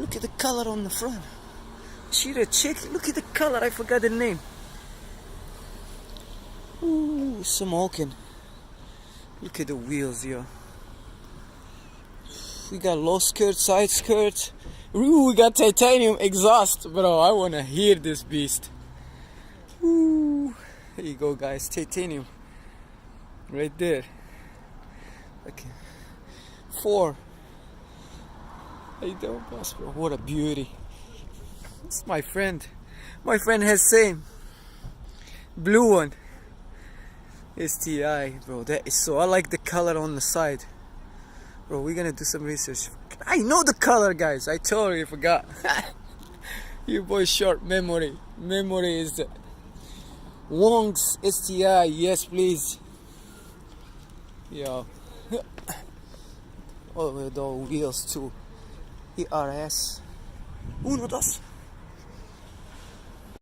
Look at the color on the front. See the chick? Look at the color. I forgot the name. Ooh, smoking. Look at the wheels here. We got low skirt, side skirt. Ooh, we got titanium exhaust, bro. I wanna hear this beast. Ooh, there you go, guys. Titanium, right there. Okay, 4. Hey, don't boss, bro. What a beauty. It's my friend. My friend has same blue one. STI, bro. That is so. I like the color on the side. Bro, we're gonna do some research. I know the color, guys. I totally forgot. You boys short memory. Memory is the Wong's STI. Yes, please. Yeah. Oh, the wheels too. ERS. Uno, dos.